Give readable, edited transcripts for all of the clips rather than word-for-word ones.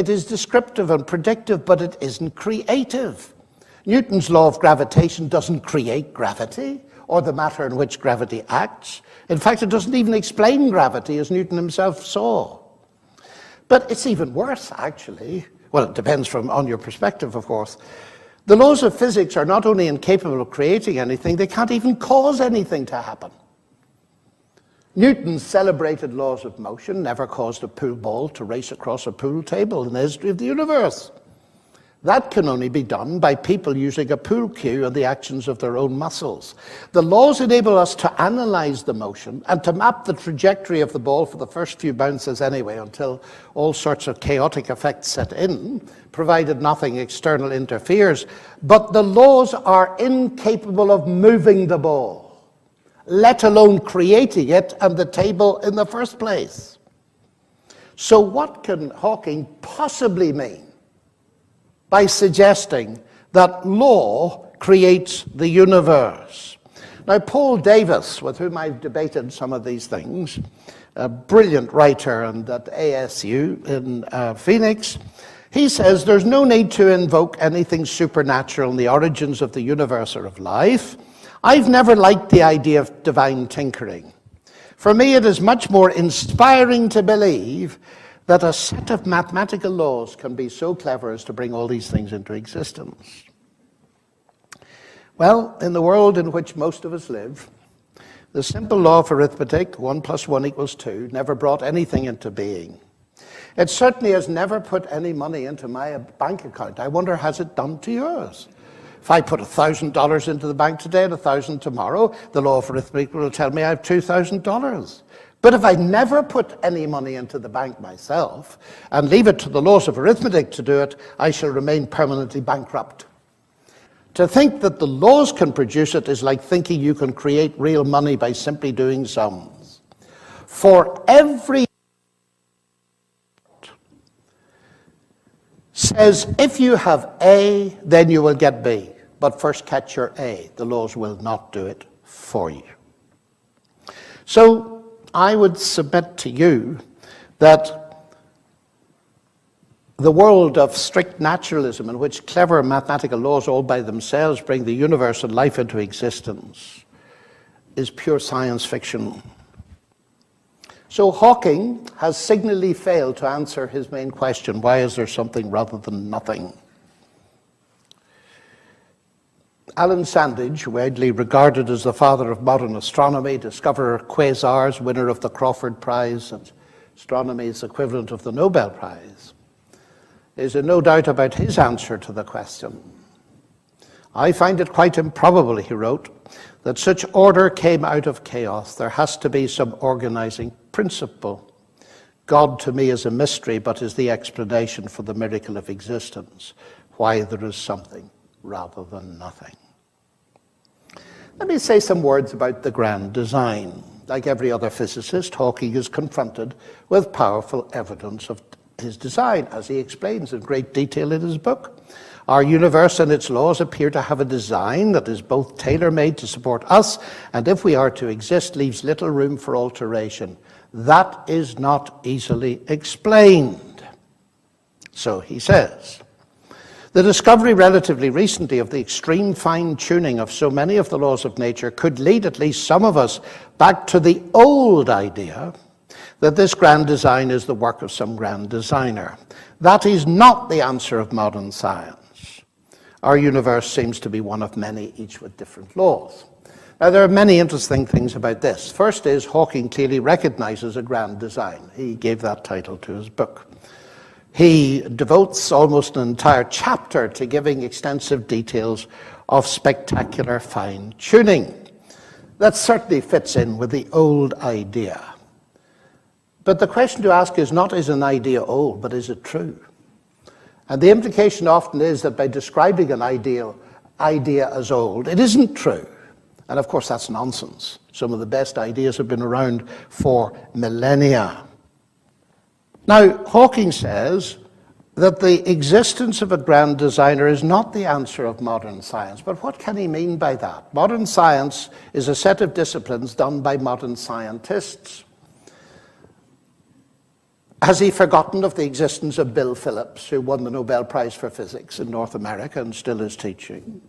It is descriptive and predictive, but it isn't creative. Newton's law of gravitation doesn't create gravity or the matter in which gravity acts. In fact, it doesn't even explain gravity, as Newton himself saw. But it's even worse, actually. Well, it depends on your perspective, of course. The laws of physics are not only incapable of creating anything, they can't even cause anything to happen. Newton's celebrated laws of motion never caused a pool ball to race across a pool table in the history of the universe. That can only be done by people using a pool cue and the actions of their own muscles. The laws enable us to analyze the motion and to map the trajectory of the ball for the first few bounces anyway, until all sorts of chaotic effects set in, provided nothing external interferes. But the laws are incapable of moving the ball, let alone creating it and the table in the first place. So what can Hawking possibly mean by suggesting that law creates the universe? Now, Paul Davies, with whom I've debated some of these things, a brilliant writer and at ASU in Phoenix, he says there's no need to invoke anything supernatural in the origins of the universe or of life. I've never liked the idea of divine tinkering. For me, it is much more inspiring to believe that a set of mathematical laws can be so clever as to bring all these things into existence. Well, in the world in which most of us live, the simple law of arithmetic, 1 + 1 = 2, never brought anything into being. It certainly has never put any money into my bank account. I wonder, has it done to yours? If I put $1,000 into the bank today and 1,000 tomorrow, the law of arithmetic will tell me I have $2,000. But if I never put any money into the bank myself and leave it to the laws of arithmetic to do it, I shall remain permanently bankrupt. To think that the laws can produce it is like thinking you can create real money by simply doing sums. For every says if you have A, then you will get B. But first catch your A. The laws will not do it for you. So I would submit to you that the world of strict naturalism, in which clever mathematical laws all by themselves bring the universe and life into existence, is pure science fiction. So Hawking has signally failed to answer his main question: why is there something rather than nothing? Alan Sandage, widely regarded as the father of modern astronomy, discoverer of quasars, winner of the Crawford Prize, and astronomy's equivalent of the Nobel Prize, is in no doubt about his answer to the question. I find it quite improbable, he wrote, that such order came out of chaos. There has to be some organizing principle. God to me is a mystery, but is the explanation for the miracle of existence, why there is something rather than nothing. Let me say some words about the grand design. Like every other physicist, Hawking is confronted with powerful evidence of his design, as he explains in great detail in his book. Our universe and its laws appear to have a design that is both tailor-made to support us, and if we are to exist, leaves little room for alteration. That is not easily explained. So he says, the discovery relatively recently of the extreme fine-tuning of so many of the laws of nature could lead at least some of us back to the old idea that this grand design is the work of some grand designer. That is not the answer of modern science. Our universe seems to be one of many, each with different laws. Now, there are many interesting things about this. First is, Hawking clearly recognizes a grand design. He gave that title to his book. He devotes almost an entire chapter to giving extensive details of spectacular fine-tuning. That certainly fits in with the old idea. But the question to ask is not, is an idea old, but is it true? And the implication often is that by describing an idea as old, it isn't true. And of course, that's nonsense. Some of the best ideas have been around for millennia. Now, Hawking says that the existence of a grand designer is not the answer of modern science. But what can he mean by that? Modern science is a set of disciplines done by modern scientists. Has he forgotten of the existence of Bill Phillips, who won the Nobel Prize for Physics in North America and still is teaching?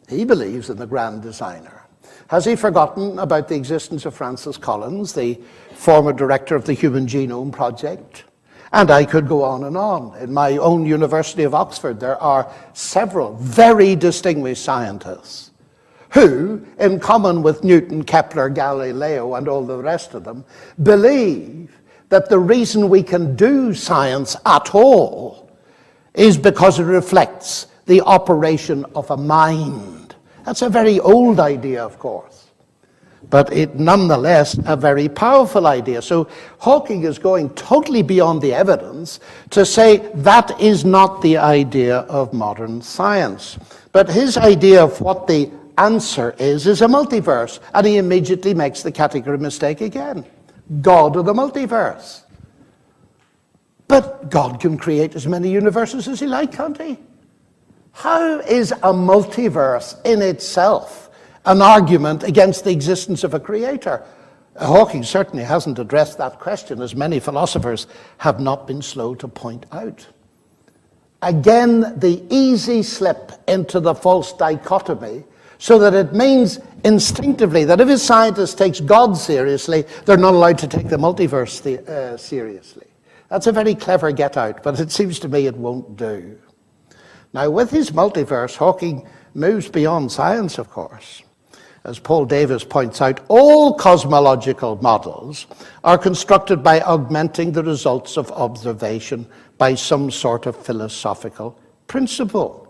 He believes in the grand designer. Has he forgotten about the existence of Francis Collins, the former director of the Human Genome Project? And I could go on and on. In my own University of Oxford, there are several very distinguished scientists who, in common with Newton, Kepler, Galileo, and all the rest of them, believe that the reason we can do science at all is because it reflects the operation of a mind. That's a very old idea, of course, but it nonetheless a very powerful idea. So Hawking is going totally beyond the evidence to say that is not the idea of modern science. But his idea of what the answer is a multiverse, and he immediately makes the category mistake again. God of the multiverse. But God can create as many universes as he likes, can't he? How is a multiverse in itself an argument against the existence of a creator? Hawking certainly hasn't addressed that question, as many philosophers have not been slow to point out. Again, the easy slip into the false dichotomy, so that it means instinctively that if a scientist takes God seriously, they're not allowed to take the multiverse seriously. That's a very clever get-out, but it seems to me it won't do. Now, with his multiverse, Hawking moves beyond science, of course. As Paul Davies points out, all cosmological models are constructed by augmenting the results of observation by some sort of philosophical principle.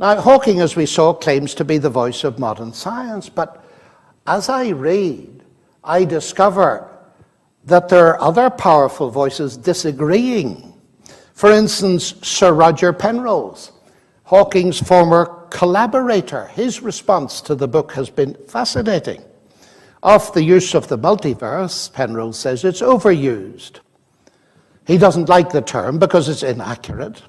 Now, Hawking, as we saw, claims to be the voice of modern science, but as I read, I discover that there are other powerful voices disagreeing. For instance, Sir Roger Penrose, Hawking's former collaborator. His response to the book has been fascinating. Of the use of the multiverse, Penrose says it's overused. He doesn't like the term because it's inaccurate.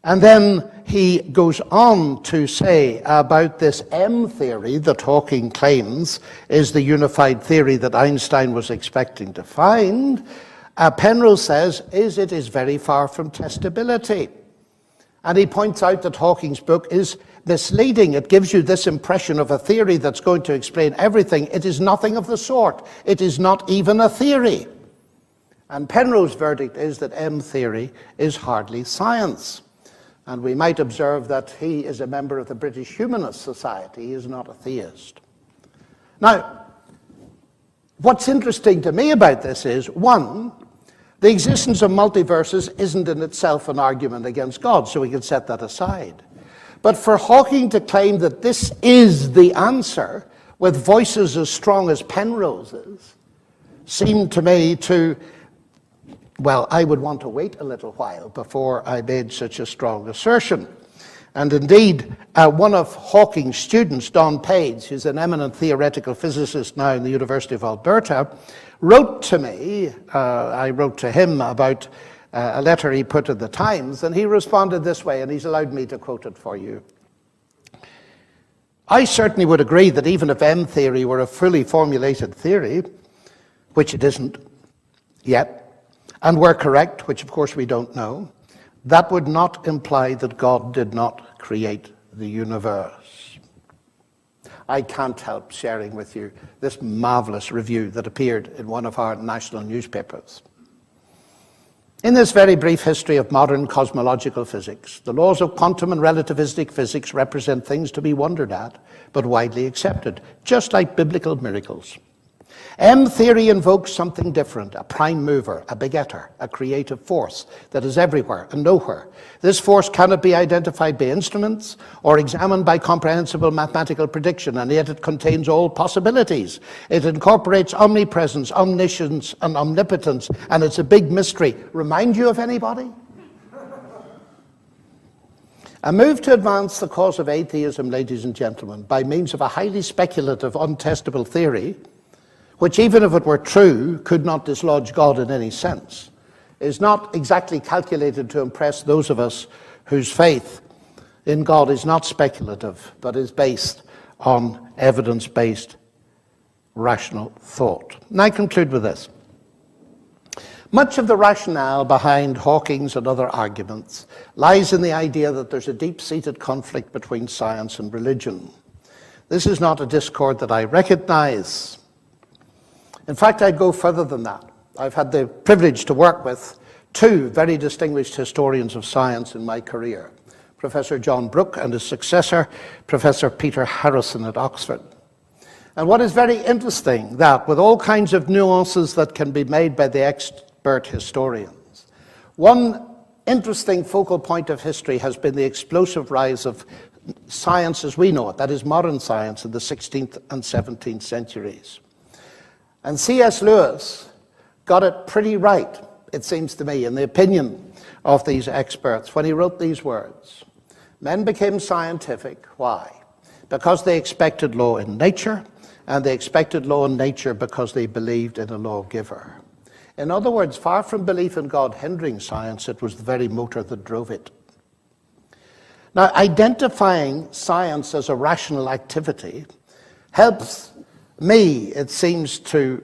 And then he goes on to say about this M theory that Hawking claims is the unified theory that Einstein was expecting to find. Penrose says it is very far from testability. And he points out that Hawking's book is misleading. It gives you this impression of a theory that's going to explain everything. It is nothing of the sort. It is not even a theory. And Penrose's verdict is that M theory is hardly science. And we might observe that he is a member of the British Humanist Society. He is not a theist. Now, what's interesting to me about this is, one, the existence of multiverses isn't in itself an argument against God, so we can set that aside. But for Hawking to claim that this is the answer, with voices as strong as Penrose's, seemed to me to, well, I would want to wait a little while before I made such a strong assertion. And indeed, one of Hawking's students, Don Page, who's an eminent theoretical physicist now in the University of Alberta, wrote to me, I wrote to him about a letter he put in the Times, and he responded this way, and he's allowed me to quote it for you. I certainly would agree that even if M theory were a fully formulated theory, which it isn't yet, and were correct, which of course we don't know, that would not imply that God did not create the universe. I can't help sharing with you this marvelous review that appeared in one of our national newspapers. In this very brief history of modern cosmological physics, the laws of quantum and relativistic physics represent things to be wondered at, but widely accepted, just like biblical miracles. M theory invokes something different, a prime mover, a begetter, a creative force that is everywhere and nowhere. This force cannot be identified by instruments or examined by comprehensible mathematical prediction, and yet it contains all possibilities. It incorporates omnipresence, omniscience, and omnipotence, and it's a big mystery. Remind you of anybody? A move to advance the cause of atheism, ladies and gentlemen, by means of a highly speculative, untestable theory, which even if it were true, could not dislodge God in any sense, is not exactly calculated to impress those of us whose faith in God is not speculative, but is based on evidence-based rational thought. And I conclude with this. Much of the rationale behind Hawking's and other arguments lies in the idea that there's a deep-seated conflict between science and religion. This is not a discord that I recognize. In fact, I'd go further than that. I've had the privilege to work with two very distinguished historians of science in my career, Professor John Brooke and his successor, Professor Peter Harrison at Oxford. And what is very interesting, that with all kinds of nuances that can be made by the expert historians, one interesting focal point of history has been the explosive rise of science as we know it, that is modern science, in the 16th and 17th centuries. And C.S. Lewis got it pretty right, it seems to me, in the opinion of these experts, when he wrote these words. Men became scientific. Why? Because they expected law in nature, and they expected law in nature because they believed in a lawgiver. In other words, far from belief in God hindering science, it was the very motor that drove it. Now, identifying science as a rational activity helps me, it seems, to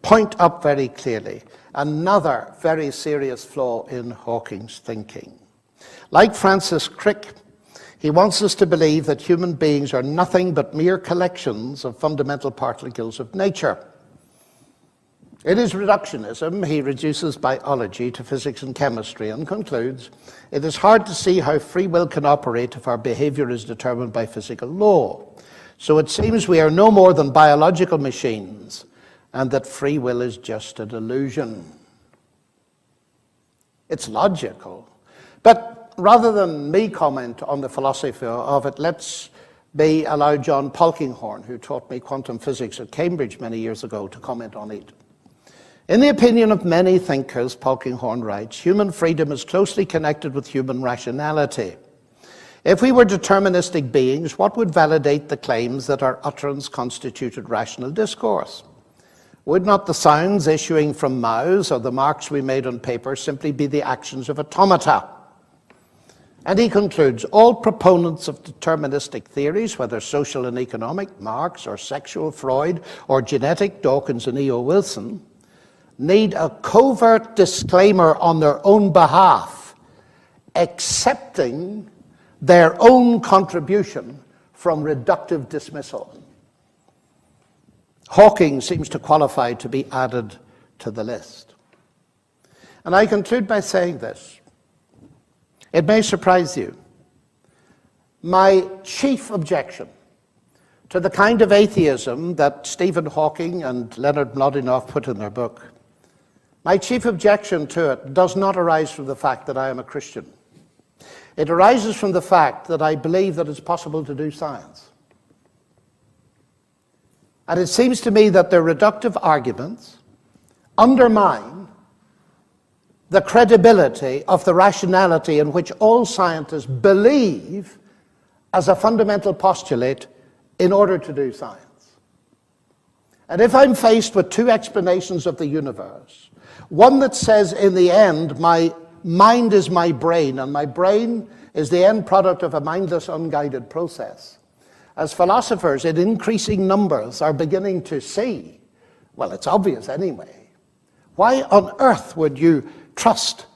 point up very clearly another very serious flaw in Hawking's thinking. Like Francis Crick, he wants us to believe that human beings are nothing but mere collections of fundamental particles of nature. In his reductionism, he reduces biology to physics and chemistry and concludes, it is hard to see how free will can operate if our behavior is determined by physical law. So it seems we are no more than biological machines, and that free will is just an illusion. It's logical. But rather than me comment on the philosophy of it, let's allow John Polkinghorne, who taught me quantum physics at Cambridge many years ago, to comment on it. In the opinion of many thinkers, Polkinghorne writes, human freedom is closely connected with human rationality. If we were deterministic beings, what would validate the claims that our utterance constituted rational discourse? Would not the sounds issuing from mouths or the marks we made on paper simply be the actions of automata? And he concludes, all proponents of deterministic theories, whether social and economic, Marx, or sexual, Freud, or genetic, Dawkins and E.O. Wilson, need a covert disclaimer on their own behalf, accepting their own contribution from reductive dismissal. Hawking seems to qualify to be added to the list. And I conclude by saying this. It may surprise you. My chief objection to the kind of atheism that Stephen Hawking and Leonard Mlodinow put in their book, my chief objection to it does not arise from the fact that I am a Christian. It arises from the fact that I believe that it's possible to do science. And it seems to me that their reductive arguments undermine the credibility of the rationality in which all scientists believe as a fundamental postulate in order to do science. And if I'm faced with two explanations of the universe, one that says in the end my mind is my brain and my brain is the end product of a mindless, unguided process, as philosophers in increasing numbers are beginning to see, well, it's obvious anyway, why on earth would you trust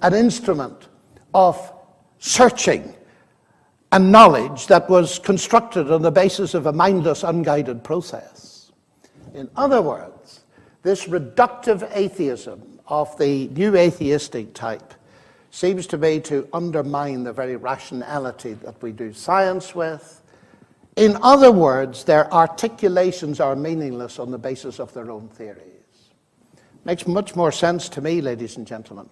an instrument of searching and knowledge that was constructed on the basis of a mindless, unguided process? In other words, this reductive atheism of the new atheistic type seems to me to undermine the very rationality that we do science with. In other words, their articulations are meaningless on the basis of their own theories. Makes much more sense to me, ladies and gentlemen,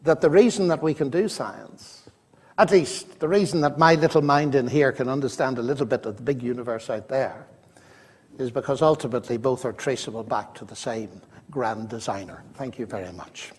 that the reason that we can do science, at least the reason that my little mind in here can understand a little bit of the big universe out there, is because ultimately both are traceable back to the same grand designer. Thank you very much.